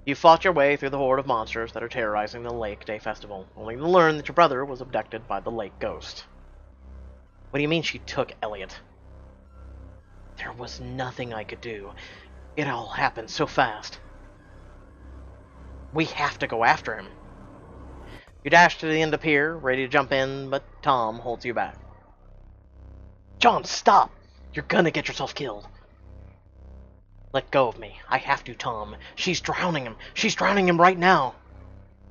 You fought your way through the horde of monsters that are terrorizing the Lake Day Festival, only to learn that your brother was abducted by the lake ghost. What do you mean she took Elliot? There was nothing I could do. It all happened so fast. We have to go after him. You dash to the end of the pier, ready to jump in, but Tom holds you back. John, stop! You're gonna get yourself killed. Let go of me. I have to, Tom. She's drowning him. She's drowning him right now.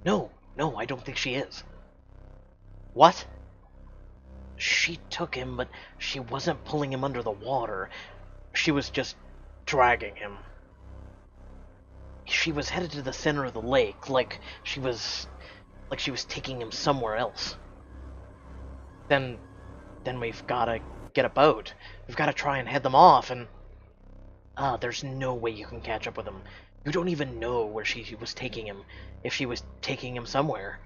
No, I don't think she is. What? She took him, but she wasn't pulling him under the water. She was just dragging him. She was headed to the center of the lake, like she was taking him somewhere else. Then we've gotta get a boat. We've gotta try and head them off, and there's no way you can catch up with him. You don't even know where she was taking him, if she was taking him somewhere.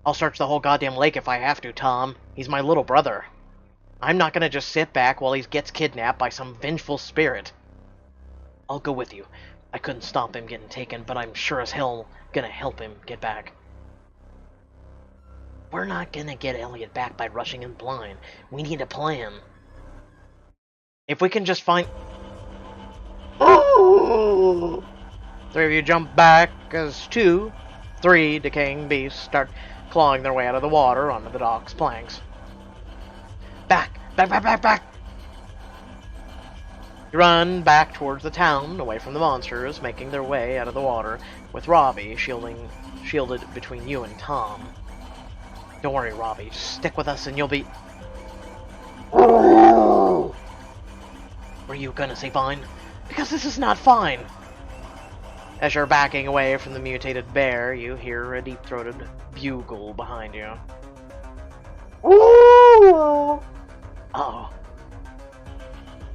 I'll search the whole goddamn lake if I have to, Tom. He's my little brother. I'm not gonna just sit back while he gets kidnapped by some vengeful spirit. I'll go with you. I couldn't stop him getting taken, but I'm sure as hell gonna help him get back. We're not gonna get Elliot back by rushing in blind. We need a plan. If we can just find... Oh! Three of you jump back as 3 decaying beasts start clawing their way out of the water onto the dock's planks. Back! You run back towards the town, away from the monsters, making their way out of the water, with Robbie shielded between you and Tom. Don't worry, Robbie. Just stick with us and you'll be... Were you gonna say fine? Because this is not fine! As you're backing away from the mutated bear, you hear a deep-throated bugle behind you. Uh-oh.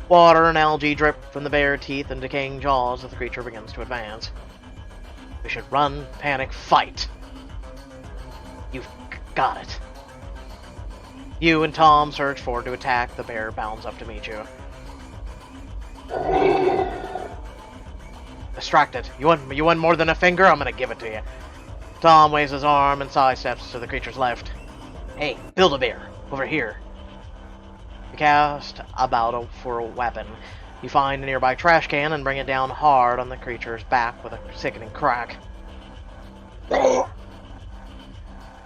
Water and algae drip from the bare teeth and decaying jaws as the creature begins to advance. We should run, panic, fight! You've got it. You and Tom surge forward to attack. The bear bounds up to meet you. Distracted. You want more than a finger? I'm gonna give it to you. Tom waves his arm and sidesteps to the creature's left. Hey, Build-A-Bear, over here. You cast about for a weapon. You find a nearby trash can and bring it down hard on the creature's back with a sickening crack.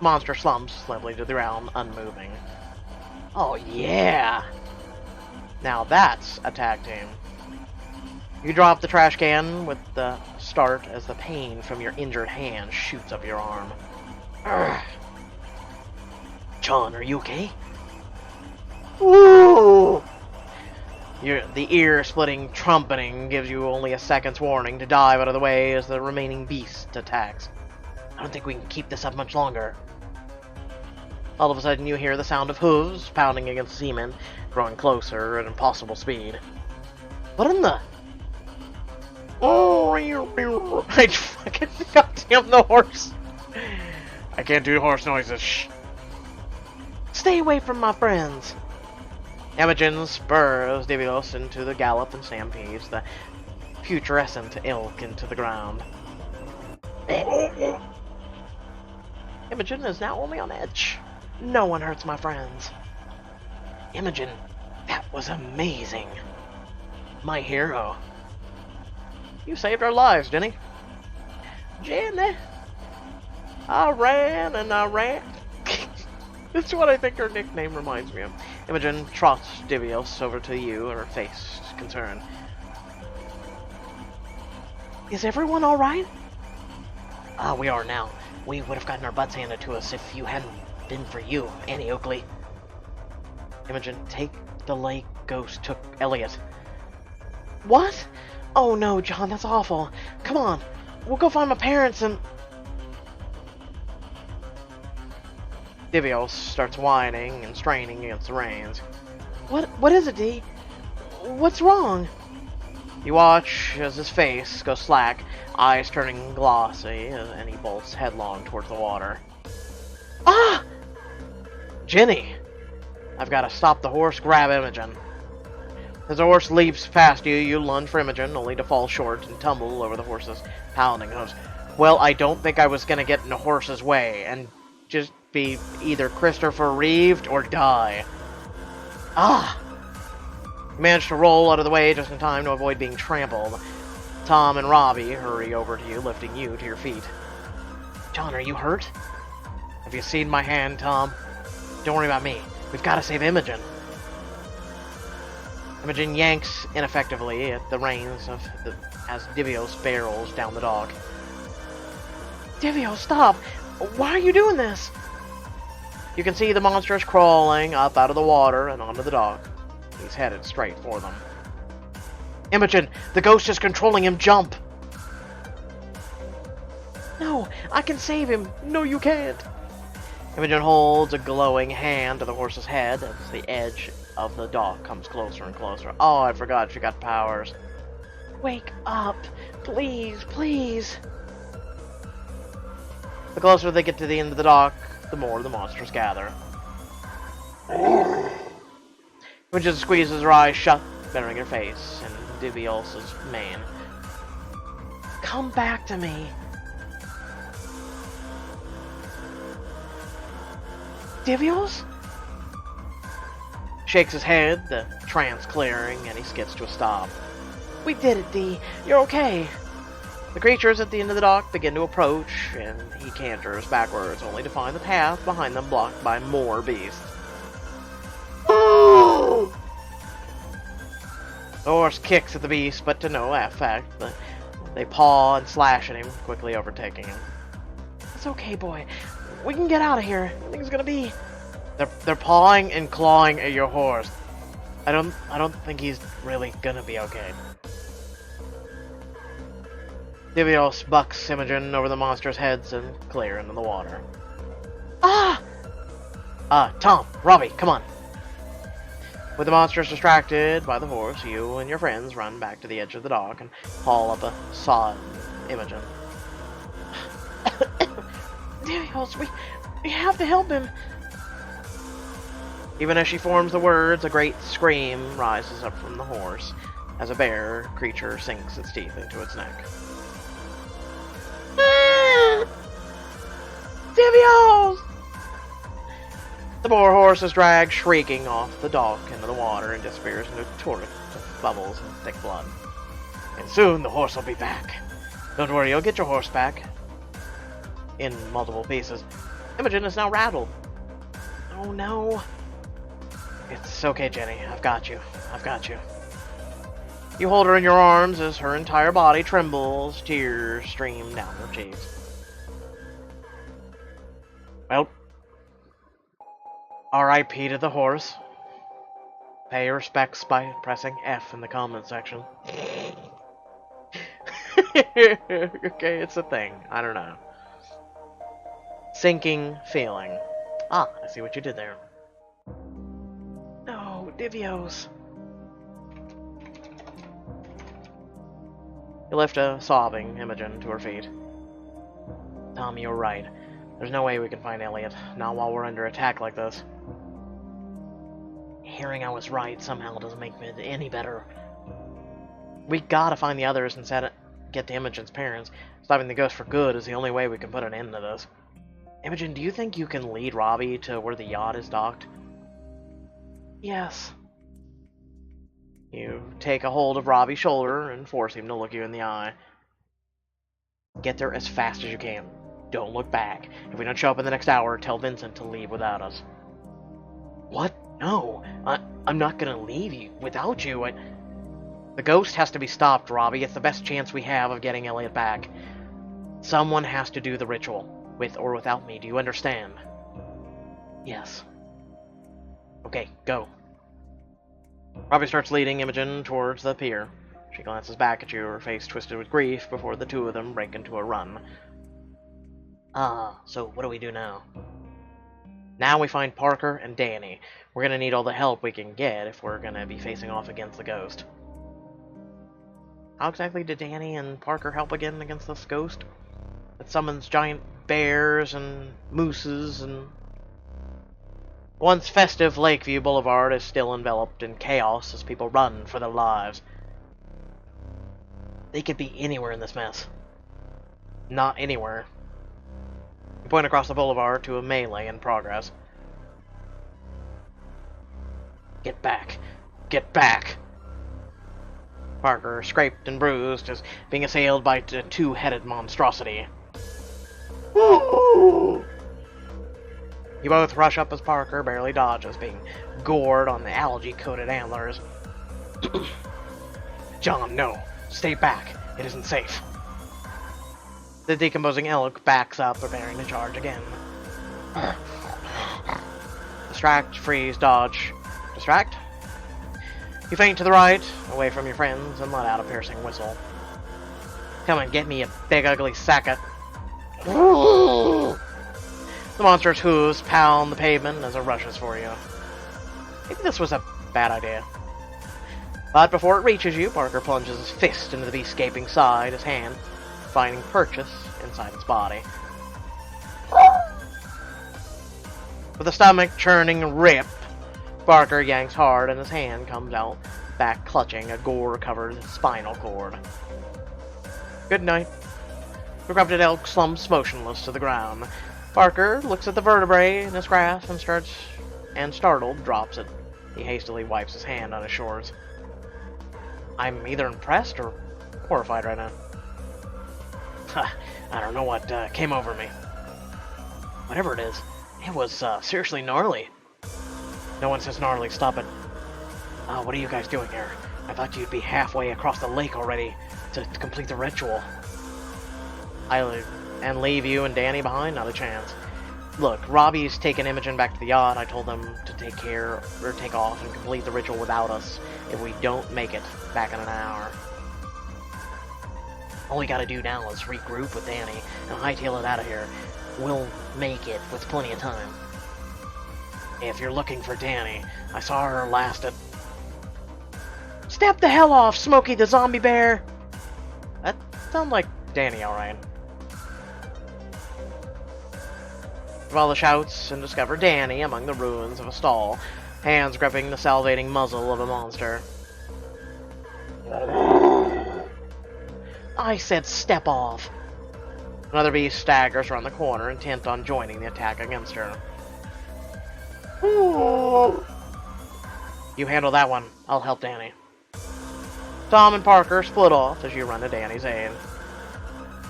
Monster slumps limply to the ground, unmoving. Oh yeah! Now that's a tag team. You drop the trash can with the start as the pain from your injured hand shoots up your arm. Urgh. John, are you okay? Woo! The ear-splitting trumpeting gives you only a second's warning to dive out of the way as the remaining beast attacks. I don't think we can keep this up much longer. All of a sudden you hear the sound of hooves pounding against cement, growing closer at impossible speed. What in the... Oh, I fucking goddamn the horse. I can't do horse noises. Shh. Stay away from my friends. Imogen spurs Divios into the gallop and stampedes the putrescent ilk into the ground. Imogen is now only on edge. No one hurts my friends. Imogen, that was amazing. My hero. You saved our lives, Jenny. Jenny. I ran and I ran. That's what I think her nickname reminds me of. Imogen trots Divios over to you, her face concerned. Is everyone alright? We are now. We would have gotten our butts handed to us if you hadn't been for you, Annie Oakley. Imogen, take the lake ghost took Elliot. What? Oh no, John, that's awful. Come on, we'll go find my parents and... Divios starts whining and straining against the reins. What is it, Dee? What's wrong? You watch as his face goes slack, eyes turning glossy, and he bolts headlong towards the water. Ah! Jenny! I've got to stop the horse, grab Imogen. As the horse leaps past you, you lunge for Imogen, only to fall short and tumble over the horse's pounding hooves. Well, I don't think I was gonna get in the horse's way and just be either Christopher Reeved or die. Ah! You managed to roll out of the way just in time to avoid being trampled. Tom and Robbie hurry over to you, lifting you to your feet. John, are you hurt? Have you seen my hand, Tom? Don't worry about me. We've got to save Imogen. Imogen yanks ineffectively at the reins as Divios barrels down the dock. Divio, stop! Why are you doing this? You can see the monster is crawling up out of the water and onto the dock. He's headed straight for them. Imogen, the ghost is controlling him. Jump! No, I can save him. No, you can't. Imogen holds a glowing hand to the horse's head as the edge of the dock comes closer and closer. Oh, I forgot she got powers. Wake up. Please, please. The closer they get to the end of the dock, the more the monsters gather. Imogen squeezes her eyes shut, burying her face in Divios' mane. Come back to me. Divios? Shakes his head, the trance clearing, and he skids to a stop. We did it, Dee. You're okay. The creatures at the end of the dock begin to approach, and he canters backwards, only to find the path behind them blocked by more beasts. The horse kicks at the beast, but to no effect. They paw and slash at him, quickly overtaking him. It's okay, boy. We can get out of here. Nothing's gonna be... They're pawing and clawing at your horse. I don't think he's really gonna be okay. Divios bucks Imogen over the monster's heads and clear into the water. Ah! Tom, Robbie, come on. With the monsters distracted by the horse, you and your friends run back to the edge of the dock and haul up a sodden Imogen. Divios, we have to help him. Even as she forms the words, a great scream rises up from the horse as a bear creature sinks its teeth into its neck. Divios! The poor horse is dragged shrieking off the dock into the water and disappears into a torrent of bubbles and thick blood. And soon the horse will be back. Don't worry, you'll get your horse back. In multiple pieces. Imogen is now rattled. Oh no. It's okay, Jenny. I've got you. I've got you. You hold her in your arms as her entire body trembles, tears stream down her cheeks. Well, R.I.P. to the horse. Pay your respects by pressing F in the comment section. Okay, it's a thing. I don't know. Sinking feeling. Ah, I see what you did there. No, Divios. You lift a sobbing Imogen to her feet. Tom, you're right. There's no way we can find Elliot, not while we're under attack like this. Hearing I was right somehow doesn't make it any better. We gotta find the others and get to Imogen's parents. Stopping the ghost for good is the only way we can put an end to this. Imogen, do you think you can lead Robbie to where the yacht is docked? Yes. You take a hold of Robbie's shoulder and force him to look you in the eye. Get there as fast as you can. Don't look back. If we don't show up in the next hour, tell Vincent to leave without us. What? No. I'm not gonna leave you without you. The ghost has to be stopped, Robbie. It's the best chance we have of getting Elliot back. Someone has to do the ritual, with or without me. Do you understand? Yes. Okay, go. Robbie starts leading Imogen towards the pier. She glances back at you, her face twisted with grief, before the two of them break into a run. So what do we do now? Now we find Parker and Danny. We're gonna need all the help we can get if we're gonna be facing off against the ghost. How exactly did Danny and Parker help again against this ghost? It summons giant bears and mooses and... Once festive Lakeview Boulevard is still enveloped in chaos as people run for their lives. They could be anywhere in this mess. Not anywhere. You point across the boulevard to a melee in progress. Get back! Get back! Parker, scraped and bruised, is being assailed by a two-headed monstrosity. You both rush up as Parker barely dodges, being gored on the algae-coated antlers. John, no. Stay back. It isn't safe. The decomposing elk backs up, preparing to charge again. Distract, freeze, dodge. Distract. You feint to the right, away from your friends, and let out a piercing whistle. Come and get me, you big ugly sacket. The monster's hooves pound the pavement as it rushes for you. Maybe this was a bad idea. But before it reaches you, Parker plunges his fist into the beast's gaping side, his hand finding purchase inside its body. With the stomach churning rip, Parker yanks hard and his hand comes out, back clutching a gore-covered spinal cord. Good night. The corrupted elk slumps motionless to the ground. Parker looks at the vertebrae in his grasp and startled, drops it. He hastily wipes his hand on his shorts. I'm either impressed or horrified right now. I don't know what came over me. Whatever it is, it was seriously gnarly. No one says gnarly, stop it. What are you guys doing here? I thought you'd be halfway across the lake already to complete the ritual. And leave you and Danny behind? Not a chance. Look, Robbie's taken Imogen back to the yacht. I told them to take off and complete the ritual without us if we don't make it back in an hour. All we gotta do now is regroup with Danny and hightail it out of here. We'll make it with plenty of time. If you're looking for Danny, I saw her last at... Step the hell off, Smokey the zombie bear! That sounds like Danny, alright. Of all the shouts, and discover Danny among the ruins of a stall, hands gripping the salivating muzzle of a monster. I said step off! Another beast staggers around the corner, intent on joining the attack against her. You handle that one. I'll help Danny. Tom and Parker split off as you run to Danny's aid.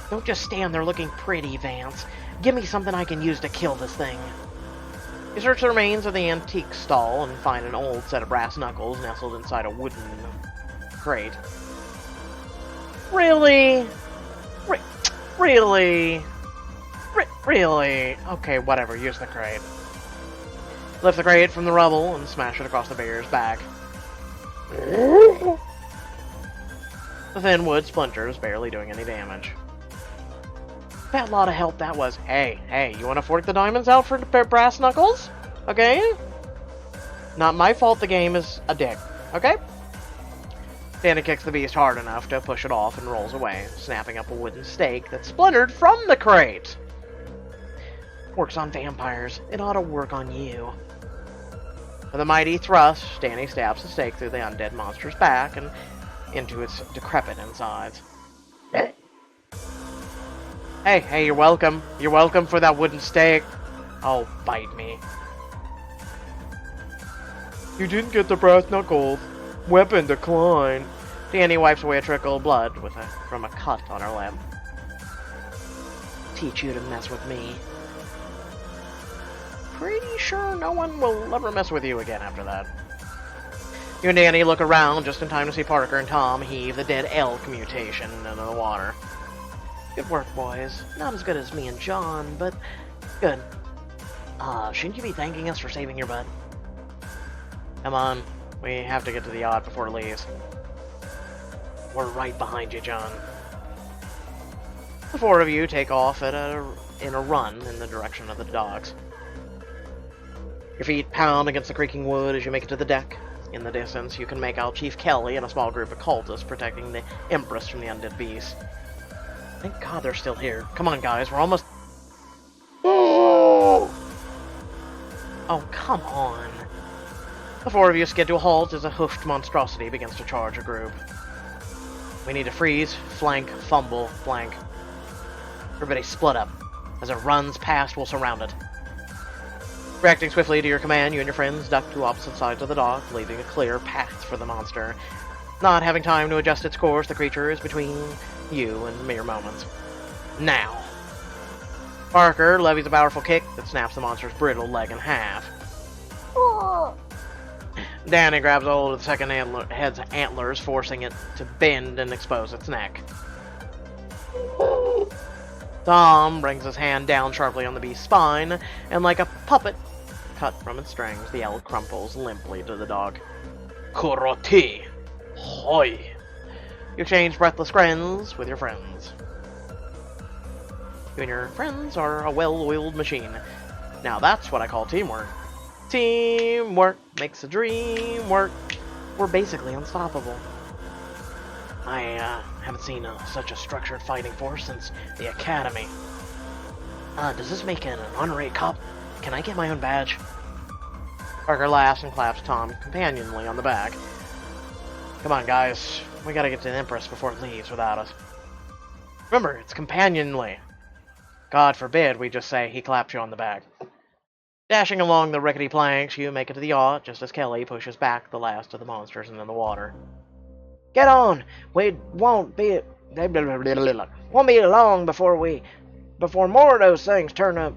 Don't just stand there looking pretty, Vance. Give me something I can use to kill this thing. You search the remains of the antique stall and find an old set of brass knuckles nestled inside a wooden crate. Really? Really? Really? Okay, whatever. Use the crate. Lift the crate from the rubble and smash it across the bear's back. The thin wood splinters, barely doing any damage. That lot of help that was. Hey, you want to fork the diamonds out for the brass knuckles? Okay? Not my fault the game is a dick. Okay? Danny kicks the beast hard enough to push it off and rolls away, snapping up a wooden stake that splintered from the crate. Works on vampires. It ought to work on you. With a mighty thrust, Danny stabs the stake through the undead monster's back and into its decrepit insides. Hey, you're welcome. You're welcome for that wooden stake. Oh, bite me. You didn't get the brass knuckles. Weapon declined. Danny wipes away a trickle of blood from a cut on her lip. Teach you to mess with me. Pretty sure no one will ever mess with you again after that. You and Danny look around just in time to see Parker and Tom heave the dead elk mutation into the water. Good work, boys. Not as good as me and John, but good. Shouldn't you be thanking us for saving your butt? Come on. We have to get to the yacht before it leaves. We're right behind you, John. The four of you take off in a run in the direction of the docks. Your feet pound against the creaking wood as you make it to the deck. In the distance, you can make out Chief Kelly and a small group of cultists protecting the Empress from the undead beast. Thank God they're still here. Come on, guys, we're almost... Oh, come on. The four of you skid to a halt as a hoofed monstrosity begins to charge a group. We need to freeze, flank, fumble, flank. Everybody split up. As it runs past, we'll surround it. Reacting swiftly to your command, you and your friends duck to opposite sides of the dock, leaving a clear path for the monster. Not having time to adjust its course, the creature is between you and mere moments. Now. Parker levies a powerful kick that snaps the monster's brittle leg in half. Danny grabs a hold of the second head's antlers, forcing it to bend and expose its neck. Tom brings his hand down sharply on the beast's spine, and like a puppet cut from its strings, the elk crumples limply to the dog. Kuroti! Hoi! You exchange breathless grins with your friends. You and your friends are a well-oiled machine. Now that's what I call teamwork. Teamwork makes the dream work. We're basically unstoppable. I haven't seen such a structured fighting force since the academy. Does this make an honorary cup? Can I get my own badge? Parker laughs and claps Tom companionably on the back. Come on, guys. We gotta get to the Empress before it leaves without us. Remember, it's companionly. God forbid we just say he clapped you on the back. Dashing along the rickety planks, you make it to the yacht just as Kelly pushes back the last of the monsters into the water. Get on! We won't be long before more of those things turn up.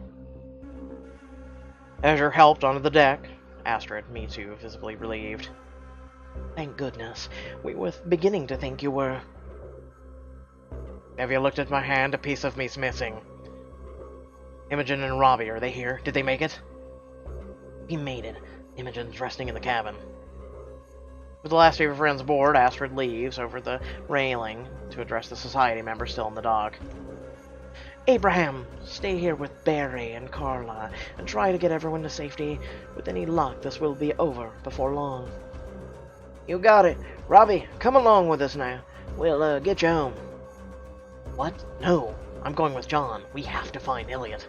As you're helped onto the deck, Astrid meets you, visibly relieved. Thank goodness. We were beginning to think you were... Have you looked at my hand? A piece of me's missing. Imogen and Robbie, are they here? Did they make it? We made it. Imogen's resting in the cabin. With the last of your friends aboard, Astrid leaves over the railing to address the society members still in the dock. Abraham, stay here with Barry and Carla and try to get everyone to safety. With any luck, this will be over before long. You got it. Robbie, come along with us now. We'll get you home. What? No. I'm going with John. We have to find Elliot.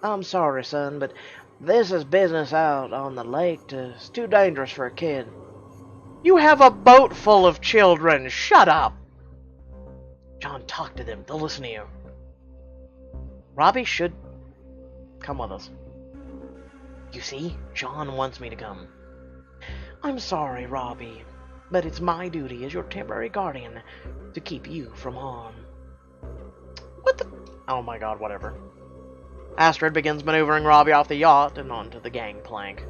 I'm sorry, son, but this is business out on the lake. It's too dangerous for a kid. You have a boat full of children. Shut up. John, talk to them. They'll listen to you. Robbie should come with us. You see, John wants me to come. I'm sorry, Robbie, but it's my duty as your temporary guardian to keep you from harm. What the... Oh my god, whatever. Astrid begins maneuvering Robbie off the yacht and onto the gangplank.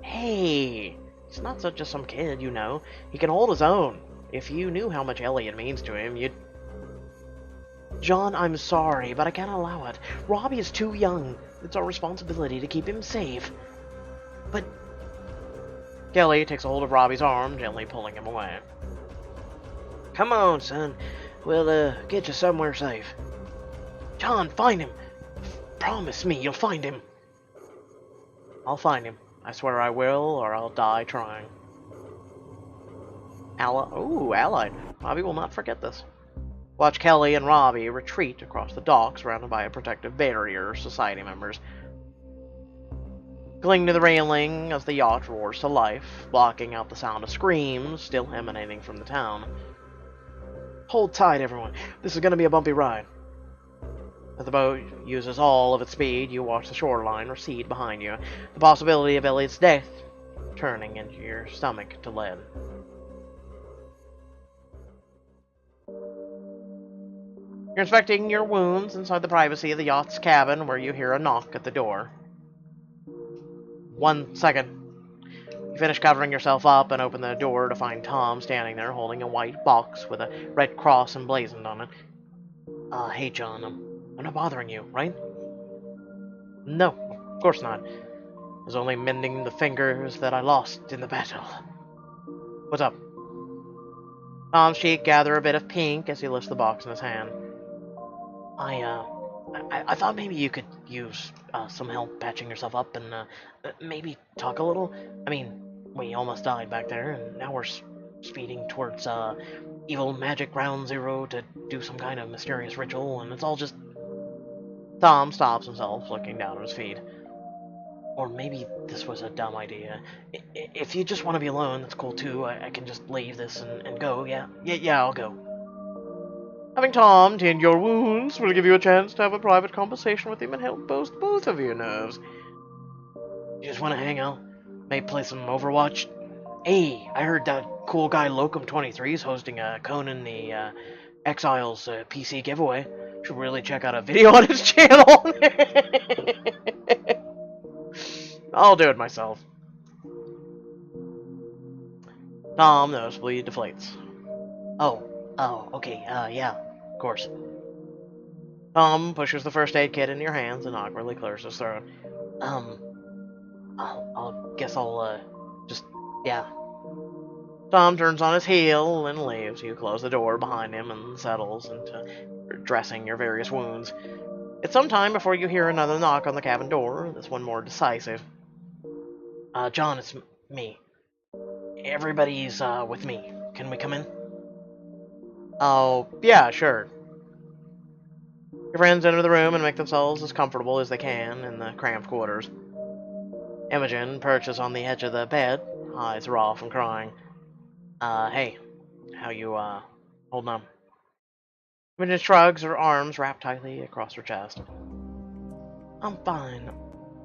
Hey, he's not just some kid, you know. He can hold his own. If you knew how much Elliot means to him, you'd... John, I'm sorry, but I can't allow it. Robbie is too young. It's our responsibility to keep him safe. But... Kelly takes a hold of Robbie's arm, gently pulling him away. Come on, son. We'll, get you somewhere safe. John, find him. Promise me you'll find him. I'll find him. I swear I will, or I'll die trying. Allied. Robbie will not forget this. Watch Kelly and Robbie retreat across the dock, surrounded by a protective barrier of society members. Cling to the railing as the yacht roars to life, blocking out the sound of screams still emanating from the town. Hold tight, everyone. This is going to be a bumpy ride. As the boat uses all of its speed, you watch the shoreline recede behind you, the possibility of Elliot's death turning into your stomach to lead. You're inspecting your wounds inside the privacy of the yacht's cabin, where you hear a knock at the door. 1 second. You finish covering yourself up and open the door to find Tom standing there holding a white box with a red cross emblazoned on it. Hey John, I'm not bothering you, right? No, of course not. I was only mending the fingers that I lost in the battle. What's up? Tom's cheek gathers a bit of pink as he lifts the box in his hand. I thought maybe you could use some help patching yourself up and maybe talk a little. I mean, we almost died back there, and now we're speeding towards evil magic ground zero to do some kind of mysterious ritual, and it's all just... Tom stops himself, looking down at his feet. Or maybe this was a dumb idea. If you just want to be alone, that's cool too. I can just leave this and go, yeah? Yeah, I'll go. Having Tom tend your wounds will give you a chance to have a private conversation with him and help boost both of your nerves. You just want to hang out? Maybe play some Overwatch? Hey, I heard that cool guy Locum23 is hosting a Conan the Exiles PC giveaway. Should really check out a video on his channel. I'll do it myself. Tom noticeably deflates. Oh, okay, yeah, of course. Tom pushes the first aid kit in your hands and awkwardly clears his throat. I'll guess I'll, just, yeah. Tom turns on his heel and leaves. You close the door behind him and settles into dressing your various wounds. It's some time before you hear another knock on the cabin door, this one more decisive. John, it's me. Everybody's, with me. Can we come in? Oh, yeah, sure. Your friends enter the room and make themselves as comfortable as they can in the cramped quarters. Imogen perches on the edge of the bed, eyes raw from crying. Hey, how you, holding on? Imogen shrugs, her arms wrapped tightly across her chest. I'm fine.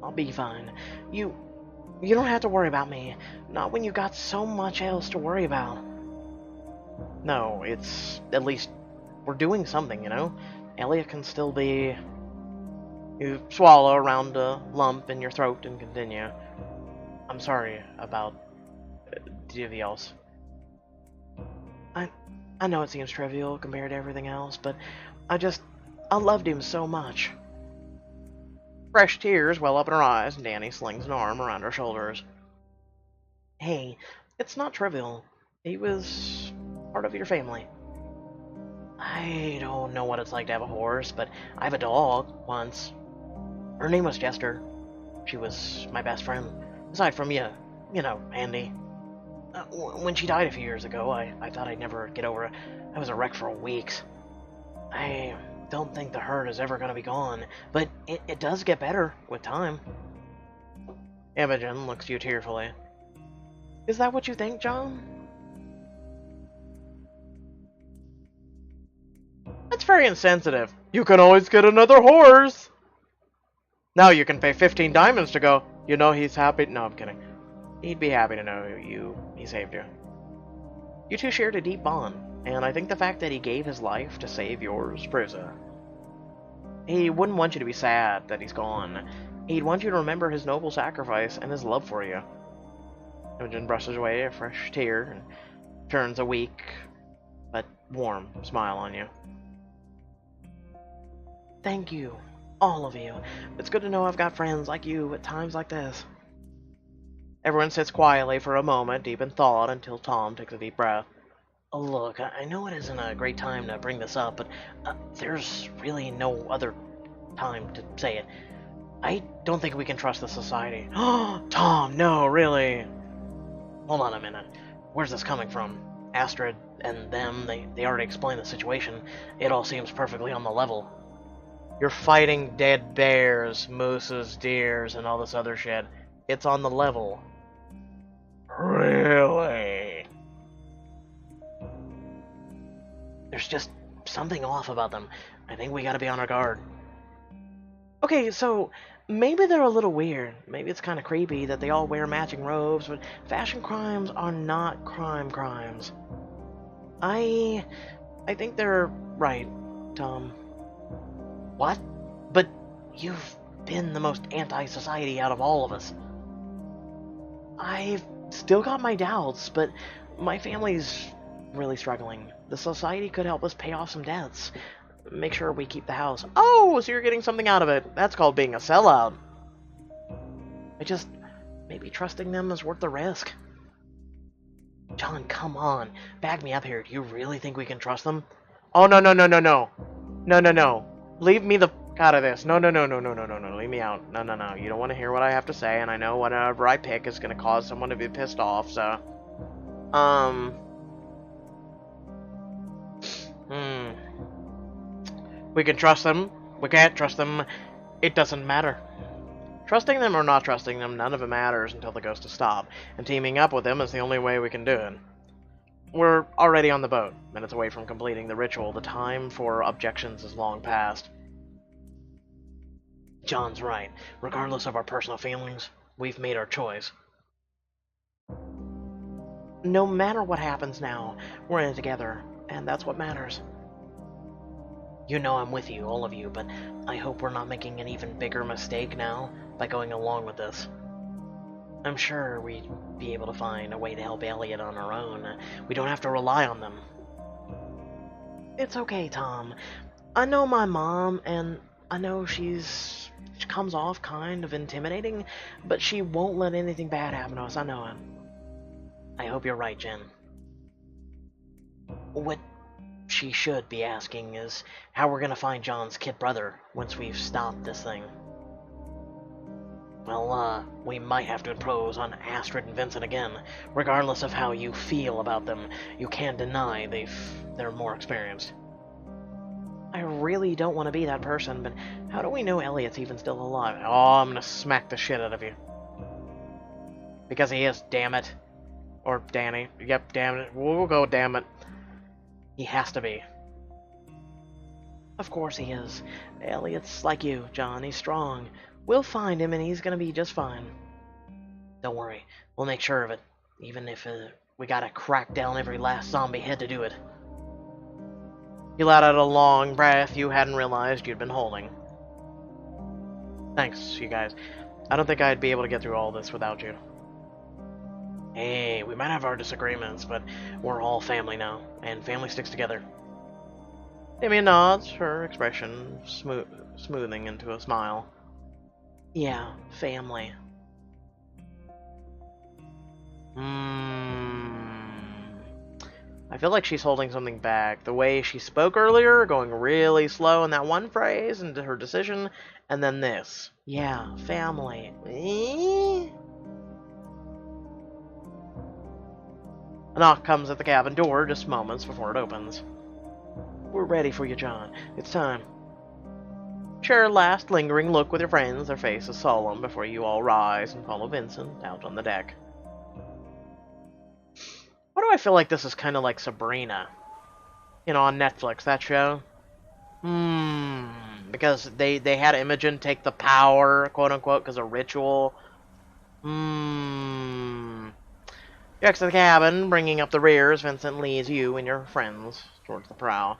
I'll be fine. You don't have to worry about me. Not when you got so much else to worry about. No, it's... at least we're doing something, you know? Elliot can still be... You swallow around a lump in your throat and continue. I'm sorry about... Divios. I know it seems trivial compared to everything else, but I loved him so much. Fresh tears well up in her eyes, and Danny slings an arm around her shoulders. Hey, it's not trivial. He was part of your family. I don't know what it's like to have a horse, but I have a dog, once. Her name was Jester. She was my best friend. Aside from you know, Andy. When she died a few years ago, I thought I'd never get over it. I was a wreck for weeks. I don't think the hurt is ever going to be gone, but it does get better with time. Imogen looks at you tearfully. Is that what you think, John? That's very insensitive. You can always get another horse! Now you can pay 15 diamonds to go. You know he's happy. No, I'm kidding. He'd be happy to know he saved you. You two shared a deep bond, and I think the fact that he gave his life to save yours proves it. He wouldn't want you to be sad that he's gone. He'd want you to remember his noble sacrifice and his love for you. Imogen brushes away a fresh tear and turns a weak but warm smile on you. Thank you, all of you. It's good to know I've got friends like you at times like this. Everyone sits quietly for a moment, deep in thought, until Tom takes a deep breath. Oh, look, I know it isn't a great time to bring this up, but there's really no other time to say it. I don't think we can trust the society. Oh, Tom, no, really. Hold on a minute. Where's this coming from? Astrid and them, they already explained the situation. It all seems perfectly on the level. You're fighting dead bears, mooses, deers, and all this other shit. It's on the level. Really? There's just something off about them. I think we gotta be on our guard. Okay, so maybe they're a little weird. Maybe it's kind of creepy that they all wear matching robes, but fashion crimes are not crimes. I think they're right, Tom. What? But you've been the most anti-society out of all of us. I've still got my doubts, but my family's really struggling. The society could help us pay off some debts. Make sure we keep the house. Oh, so you're getting something out of it. That's called being a sellout. Maybe trusting them is worth the risk. John, come on. Back me up here. Do you really think we can trust them? Oh, no. No. Leave me the f*** out of this. No. Leave me out. No. You don't want to hear what I have to say, and I know whatever I pick is going to cause someone to be pissed off, so... We can trust them. We can't trust them. It doesn't matter. Trusting them or not trusting them, none of it matters until the ghost is stopped, and teaming up with them is the only way we can do it. We're already on the boat, minutes away from completing the ritual. The time for objections is long past. John's right. Regardless of our personal feelings, we've made our choice. No matter what happens now, we're in it together, and that's what matters. You know I'm with you, all of you, but I hope we're not making an even bigger mistake now by going along with this. I'm sure we'd be able to find a way to help Elliot on our own. We don't have to rely on them. It's okay, Tom. I know my mom, and I know she comes off kind of intimidating, but she won't let anything bad happen to us. I know it. I hope you're right, Jen. What she should be asking is how we're gonna find John's kid brother once we've stopped this thing. Well, we might have to impose on Astrid and Vincent again. Regardless of how you feel about them, you can't deny they're more experienced. I really don't want to be that person, but how do we know Elliot's even still alive? Oh, I'm gonna smack the shit out of you. Because he is, damn it. Or Danny. Yep, damn it. We'll go, damn it. He has to be. Of course he is. Elliot's like you, John. He's strong. We'll find him and he's gonna be just fine. Don't worry. We'll make sure of it. Even if we gotta crack down every last zombie head to do it. You let out a long breath you hadn't realized you'd been holding. Thanks, you guys. I don't think I'd be able to get through all this without you. Hey, we might have our disagreements, but we're all family now, and family sticks together. Amy nods, her expression smoothing into a smile. Yeah, family. I feel like she's holding something back. The way she spoke earlier, going really slow in that one phrase, into her decision, and then this. Yeah, family. A knock comes at the cabin door just moments before it opens. We're ready for you, John. It's time. Share a last lingering look with your friends, their faces solemn, before you all rise and follow Vincent out on the deck. Why do I feel like this is kind of like Sabrina? You know, on Netflix, that show? Because they had Imogen take the power, quote-unquote, because of ritual. You exit the cabin, bringing up the rear as Vincent leads you and your friends towards the prow.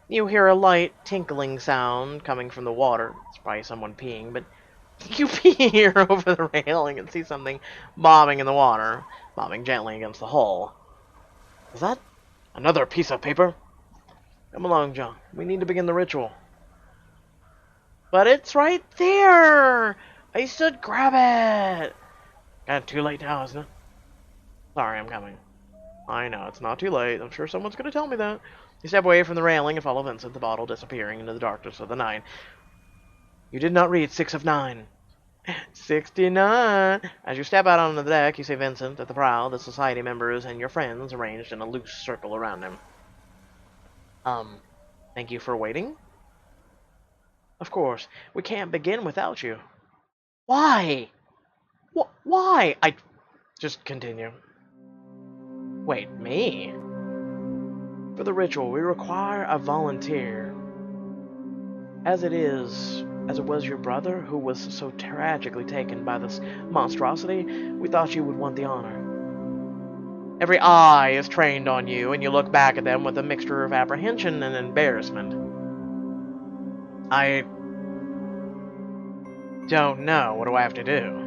You hear a light, tinkling sound coming from the water. It's probably someone peeing, but you peer over the railing and see something bobbing in the water, bobbing gently against the hull. Is that another piece of paper? Come along, John. We need to begin the ritual. But it's right there! I said grab it! God, too late now, isn't it? Sorry, I'm coming. I know, it's not too late. I'm sure someone's going to tell me that. You step away from the railing and follow Vincent, the bottle disappearing into the darkness of the night. You did not read 6 of 9. 69! As you step out onto the deck, you see Vincent at the prow, the society members, and your friends arranged in a loose circle around him. Thank you for waiting? Of course. We can't begin without you. Why? Why? Just continue. Wait, me? For the ritual, we require a volunteer. As it was your brother who was so tragically taken by this monstrosity, we thought you would want the honor. Every eye is trained on you, and you look back at them with a mixture of apprehension and embarrassment. I don't know. What do I have to do?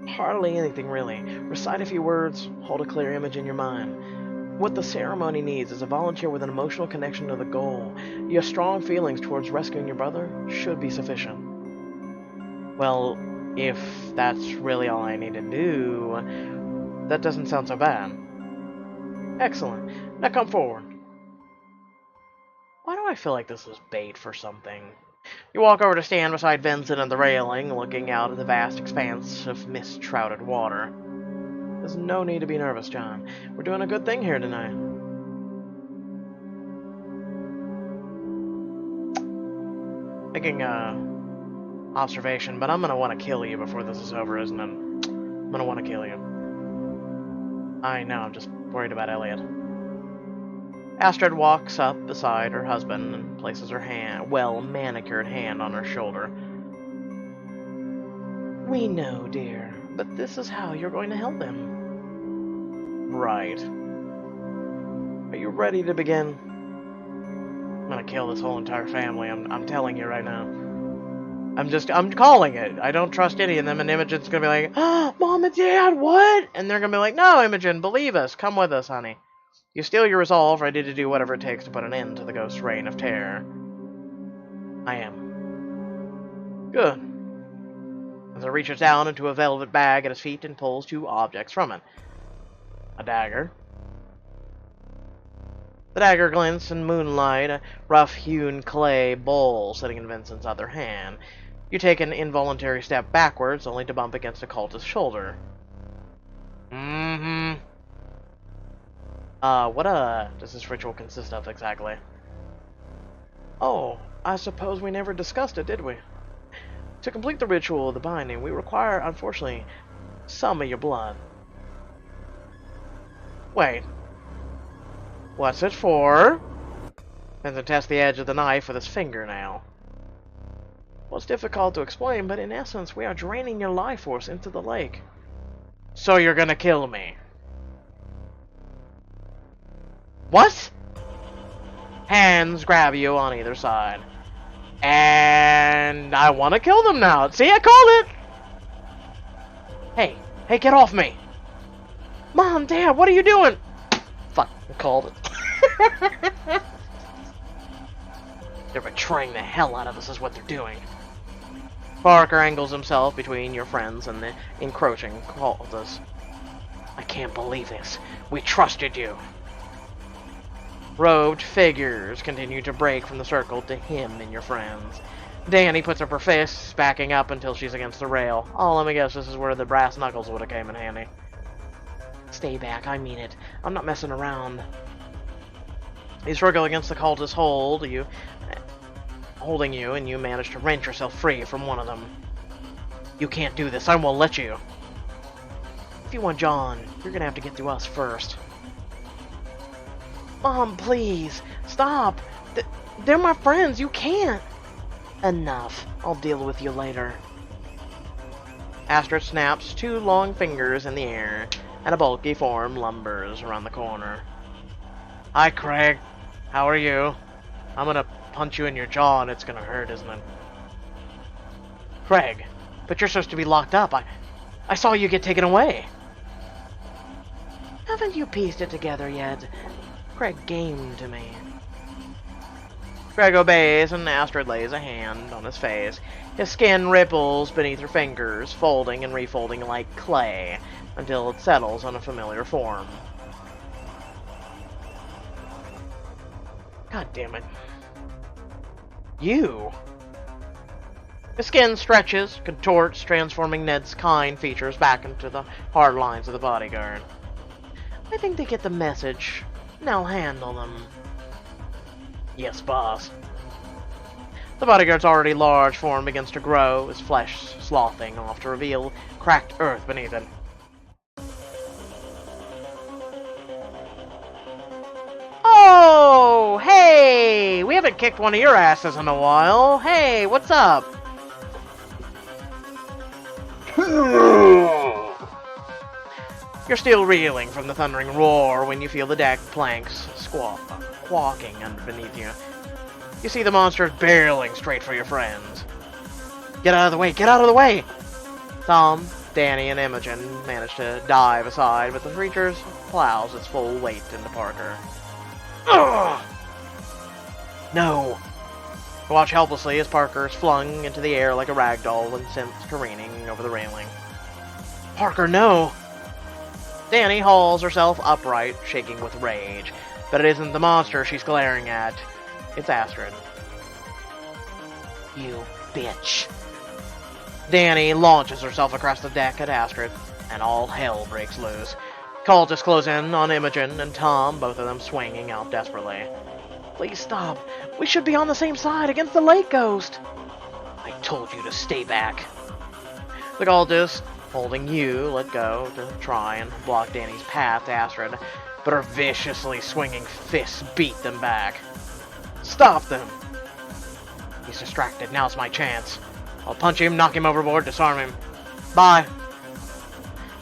Hardly anything, really. Recite a few words, hold a clear image in your mind. What the ceremony needs is a volunteer with an emotional connection to the goal. Your strong feelings towards rescuing your brother should be sufficient. Well, if that's really all I need to do, that doesn't sound so bad. Excellent. Now come forward. Why do I feel like this is bait for something? You walk over to stand beside Vincent at the railing, looking out at the vast expanse of mist-shrouded water. There's no need to be nervous, John. We're doing a good thing here tonight. Making observation, but I'm gonna want to kill you before this is over, isn't it? I'm gonna want to kill you. I know, I'm just worried about Elliot. Astrid walks up beside her husband and places her well-manicured hand on her shoulder. We know, dear, but this is how you're going to help him. Right. Are you ready to begin? I'm gonna kill this whole entire family, I'm telling you right now. I'm calling it. I don't trust any of them, and Imogen's gonna be like, oh, Mom and Dad, what? And they're gonna be like, no, Imogen, believe us. Come with us, honey. You steel your resolve, ready to do whatever it takes to put an end to the ghost's reign of terror. I am. Good. As he reaches down into a velvet bag at his feet and pulls 2 objects from it. A dagger. The dagger glints in moonlight, a rough-hewn clay bowl sitting in Vincent's other hand. You take an involuntary step backwards, only to bump against a cultist's shoulder. What does this ritual consist of exactly? Oh, I suppose we never discussed it, did we? To complete the ritual of the binding, we require, unfortunately, some of your blood. Wait. What's it for? Vincent tests the edge of the knife with his fingernail. Well, it's difficult to explain, but in essence, we are draining your life force into the lake. So you're gonna kill me? What? Hands grab you on either side. And I want to kill them now. See, I called it! Hey, get off me! Mom, Dad, what are you doing? Fuck, I called it. They're betraying the hell out of us is what they're doing. Parker angles himself between your friends and the encroaching cultists. I can't believe this. We trusted you. Robed figures continue to break from the circle to him and your friends. Danny puts up her fists, backing up until she's against the rail. Oh, let me guess, this is where the brass knuckles would have came in handy. Stay back, I mean it. I'm not messing around. You struggle against the cultist's holding you, and you manage to wrench yourself free from one of them. You can't do this, I won't let you. If you want John, you're gonna have to get through us first. Mom, please, stop. They're my friends, you can't. Enough. I'll deal with you later. Astrid snaps 2 long fingers in the air, and a bulky form lumbers around the corner. Hi, Craig. How are you? I'm gonna punch you in your jaw and it's gonna hurt, isn't it? Craig, but you're supposed to be locked up. I saw you get taken away. Haven't you pieced it together yet? Craig game to me. Craig obeys, and Astrid lays a hand on his face. His skin ripples beneath her fingers, folding and refolding like clay, until it settles on a familiar form. God damn it. You! His skin stretches, contorts, transforming Ned's kind features back into the hard lines of the bodyguard. I think they get the message. Now handle them. Yes, boss. The bodyguard's already large form begins to grow, his flesh sloughing off to reveal cracked earth beneath it. Oh, hey! We haven't kicked one of your asses in a while. Hey, what's up? You're still reeling from the thundering roar when you feel the deck planks squawking beneath you. You see the monster barreling straight for your friends. Get out of the way! Get out of the way! Tom, Danny, and Imogen manage to dive aside, but the creature plows its full weight into Parker. Ugh! No! You watch helplessly as Parker is flung into the air like a rag doll and sent careening over the railing. Parker, no! Danny hauls herself upright, shaking with rage. But it isn't the monster she's glaring at. It's Astrid. You bitch. Danny launches herself across the deck at Astrid, and all hell breaks loose. Cultists close in on Imogen and Tom, both of them swinging out desperately. Please stop. We should be on the same side against the lake ghost. I told you to stay back. The cultist, holding you, let go to try and block Danny's path to Astrid, but her viciously swinging fists beat them back. Stop them! He's distracted. Now's my chance. I'll punch him, knock him overboard, disarm him. Bye.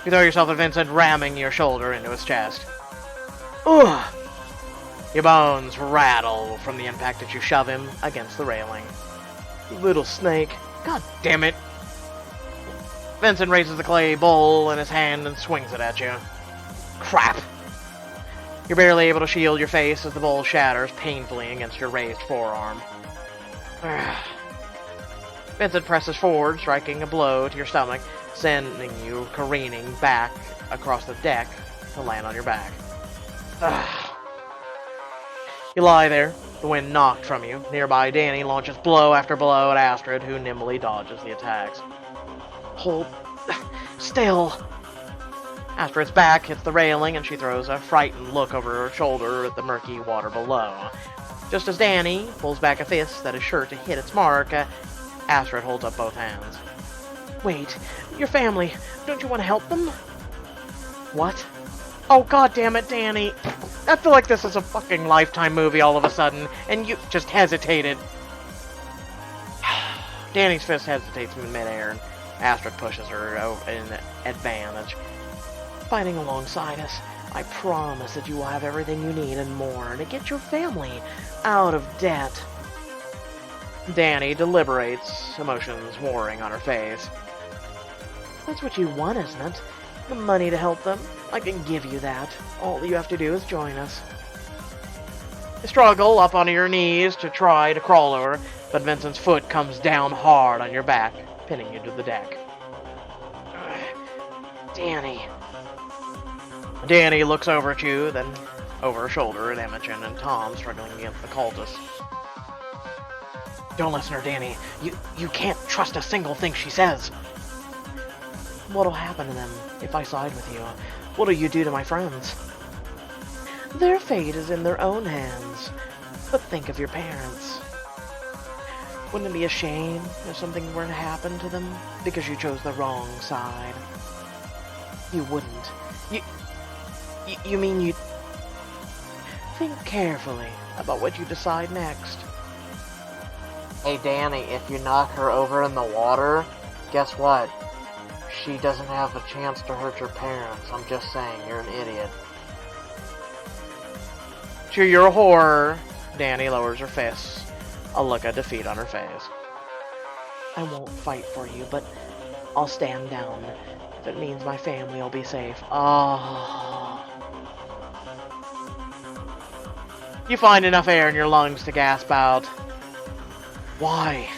You throw yourself at Vincent, ramming your shoulder into his chest. Ugh! Your bones rattle from the impact that you shove him against the railing. Little snake. God damn it. Vincent raises the clay bowl in his hand and swings it at you. Crap. You're barely able to shield your face as the bowl shatters painfully against your raised forearm. Vincent presses forward, striking a blow to your stomach, sending you careening back across the deck to land on your back. You lie there, the wind knocked from you. Nearby, Danny launches blow after blow at Astrid, who nimbly dodges the attacks. Hold still. Astrid's back hits the railing, and she throws a frightened look over her shoulder at the murky water below. Just as Danny pulls back a fist that is sure to hit its mark, Astrid holds up both hands. Wait, your family. Don't you want to help them? What? Oh, god damn it, Danny. I feel like this is a fucking Lifetime movie all of a sudden, and you just hesitated. Danny's fist hesitates in midair, and Astrid pushes her in advantage. Fighting alongside us, I promise that you will have everything you need and more to get your family out of debt. Danny deliberates, emotions warring on her face. That's what you want, isn't it? The money to help them. I can give you that. All you have to do is join us. You struggle up onto your knees to try to crawl over, but Vincent's foot comes down hard on your back, pinning you to the deck. Danny. Danny looks over at you, then over her shoulder at Imogen and Tom struggling against the cultists. Don't listen to her, Danny. You can't trust a single thing she says. What'll happen to them if I side with you? What'll you do to my friends? Their fate is in their own hands. But think of your parents. Wouldn't it be a shame if something were to happen to them because you chose the wrong side? You wouldn't. You mean you'd... Think carefully about what you decide next. Hey Danny, if you knock her over in the water, guess what? She doesn't have a chance to hurt your parents. I'm just saying, you're an idiot. To your horror, Danny lowers her fists, a look of defeat on her face. I won't fight for you, but I'll stand down if it means my family will be safe. Oh. You find enough air in your lungs to gasp out. Why?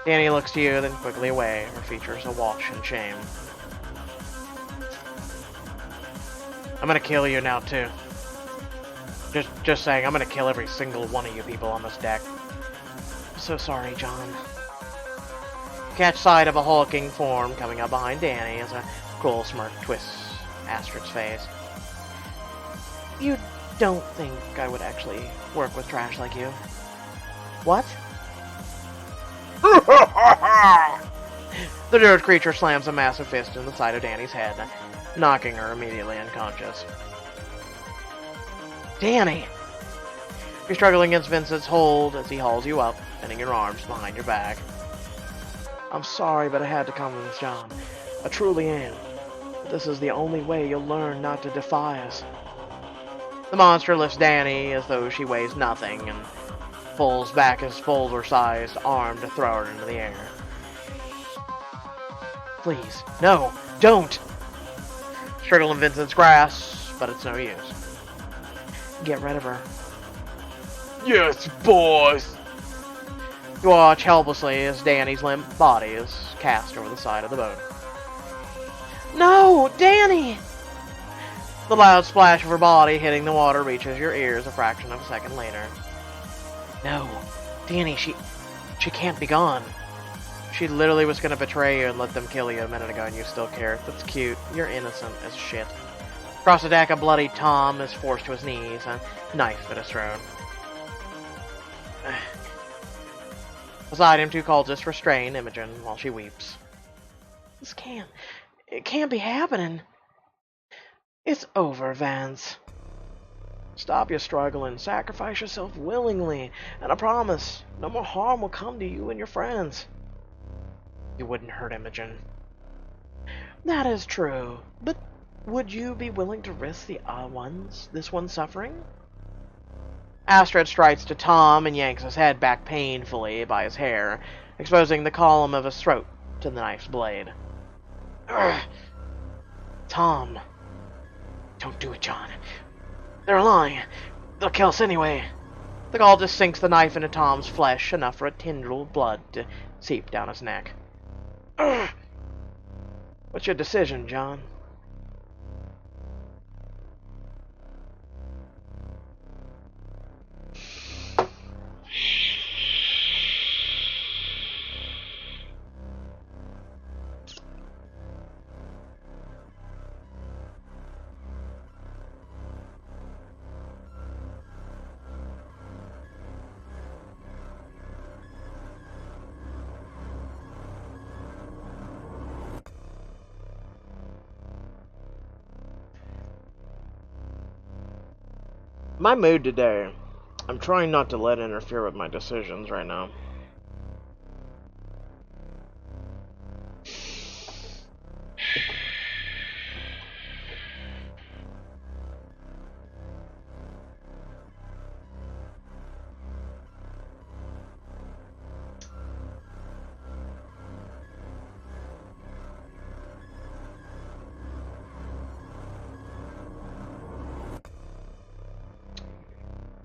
Danny looks to you, then quickly away, her features awash in shame. I'm gonna kill you now, too. Just saying, I'm gonna kill every single one of you people on this deck. I'm so sorry, John. Catch sight of a hulking form coming up behind Danny as a cruel smirk twists Astrid's face. You don't think I would actually work with trash like you? What? The dirt creature slams a massive fist in the side of Danny's head, knocking her immediately unconscious. Danny! You're struggling against Vincent's hold as he hauls you up, pinning your arms behind your back. I'm sorry, but I had to come to this, John. I truly am. But this is the only way you'll learn not to defy us. The monster lifts Danny as though she weighs nothing, and pulls back his boulder-sized arm to throw her into the air. Please, no, don't! Struggle in Vincent's grasp, but it's no use. Get rid of her. Yes, boss! You watch helplessly as Danny's limp body is cast over the side of the boat. No, Danny! The loud splash of her body hitting the water reaches your ears a fraction of a second later. No, Danny, she can't be gone. She literally was gonna betray you and let them kill you a minute ago and you still care. That's cute. You're innocent as shit. Across the deck, a bloody Tom is forced to his knees, a knife at his throat. Beside him, two cultists restrain Imogen while she weeps. It can't be happening. It's over, Vance. Stop your struggling, sacrifice yourself willingly, and I promise, no more harm will come to you and your friends. You wouldn't hurt Imogen. That is true, but would you be willing to risk this one's suffering? Astrid strides to Tom and yanks his head back painfully by his hair, exposing the column of his throat to the knife's blade. Urgh. Tom. Don't do it, John. They're lying. They'll kill us anyway. The cultist sinks the knife into Tom's flesh, enough for a tendril of blood to seep down his neck. Urgh. What's your decision, John? My mood today, I'm trying not to let it interfere with my decisions right now.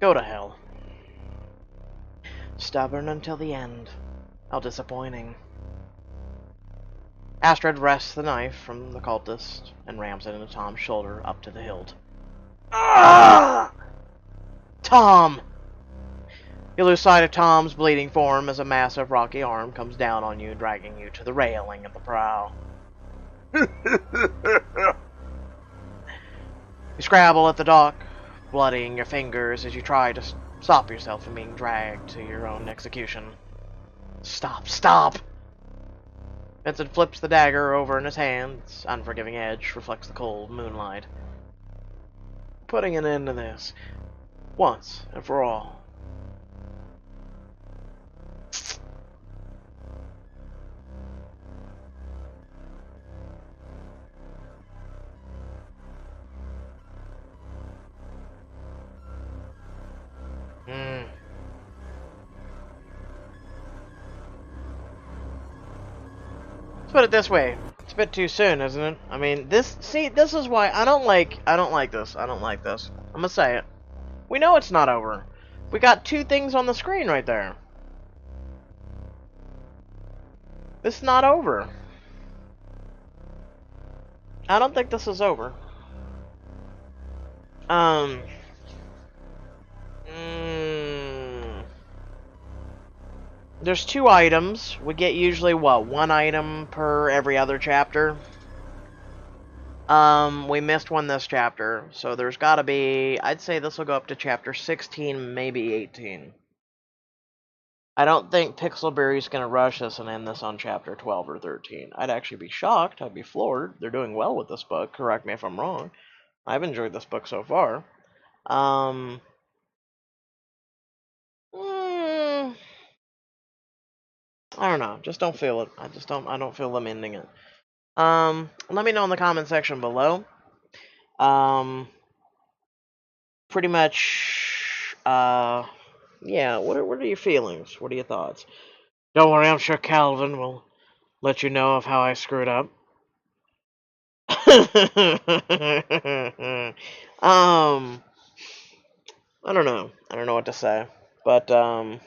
Go to hell. Stubborn until the end. How disappointing. Astrid wrests the knife from the cultist and rams it into Tom's shoulder up to the hilt. Ah! Tom! You lose sight of Tom's bleeding form as a massive rocky arm comes down on you, dragging you to the railing at the prow. You scrabble at the dock, bloodying your fingers as you try to stop yourself from being dragged to your own execution. Stop! Vincent flips the dagger over in his hand. Its unforgiving edge reflects the cold moonlight. Putting an end to this, once and for all. Let's put it this way. It's a bit too soon, isn't it? I mean, this is why I don't like this. I'm gonna say it. We know it's not over. We got two things on the screen right there. This is not over. I don't think this is over. There's two items. We get usually, what, one item per every other chapter? We missed one this chapter, so there's gotta be, I'd say this will go up to chapter 16, maybe 18. I don't think Pixelberry's gonna rush this and end this on chapter 12 or 13. I'd actually be shocked. I'd be floored. They're doing well with this book. Correct me if I'm wrong. I've enjoyed this book so far. I don't know. Just don't feel it. I don't feel them ending it. Let me know in the comment section below. Pretty much, yeah, what are your feelings? What are your thoughts? Don't worry, I'm sure Calvin will let you know of how I screwed up. I don't know. I don't know what to say. But, I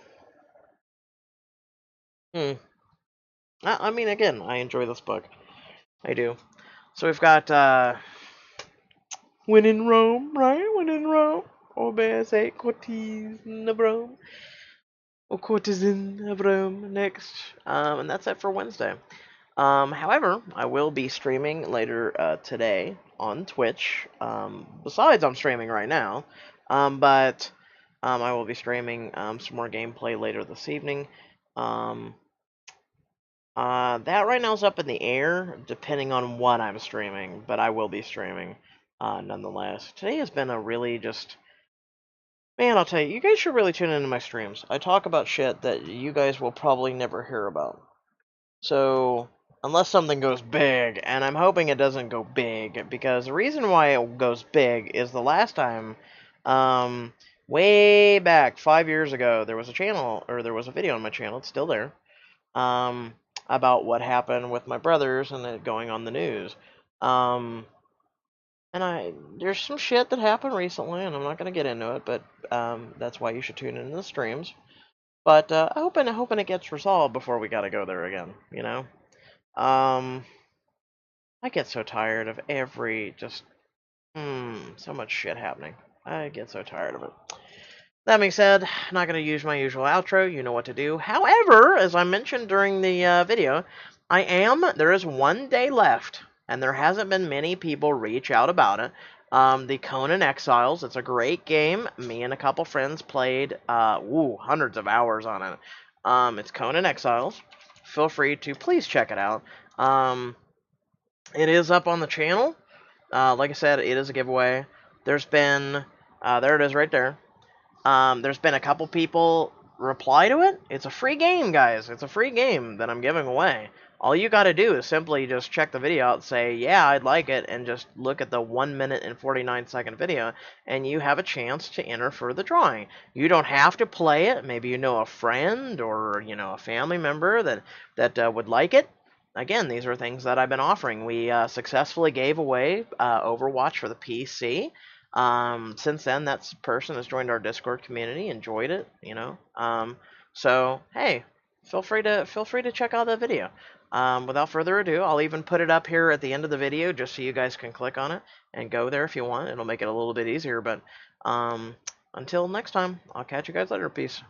mean, again, I enjoy this book. I do. So we've got, When in Rome, right? When in Rome. Or better say, courtesan of Rome. Or courtesan of Rome next. And that's it for Wednesday. However, I will be streaming later today on Twitch. Besides, I'm streaming right now. But I will be streaming some more gameplay later this evening. Um, that right now is up in the air, depending on what I'm streaming, but I will be streaming nonetheless. Today has been a really just, man, I'll tell you, you guys should really tune into my streams. I talk about shit that you guys will probably never hear about. So, unless something goes big, and I'm hoping it doesn't go big, because the reason why it goes big is the last time, way back 5 years ago, there was a channel, or there was a video on my channel, it's still there, um, about what happened with my brothers and it going on the news. Um, and there's some shit that happened recently, and I'm not gonna get into it, but that's why you should tune into the streams. But hoping it gets resolved before we gotta go there again. You know. Um, I get so tired of so much shit happening. I get so tired of it. That being said, I'm not going to use my usual outro. You know what to do. However, as I mentioned during the video, there is 1 day left, and there hasn't been many people reach out about it. The Conan Exiles, it's a great game. Me and a couple friends played, hundreds of hours on it. It's Conan Exiles. Feel free to please check it out. It is up on the channel. Like I said, it is a giveaway. There's been, there it is right there. There's been a couple people reply to it. It's a free game, guys. It's a free game that I'm giving away. All you gotta do is simply just check the video out, say, yeah, I'd like it, and just look at the 1 minute and 49-second video, and you have a chance to enter for the drawing. You don't have to play it. Maybe you know a friend or, a family member that would like it. Again, these are things that I've been offering. We successfully gave away Overwatch for the PC. Since then, that person has joined our Discord community, enjoyed it. So hey, feel free to check out that video. Without further ado, I'll even put it up here at the end of the video just so you guys can click on it and go there if you want. It'll make it a little bit easier. But until next time, I'll catch you guys later. Peace.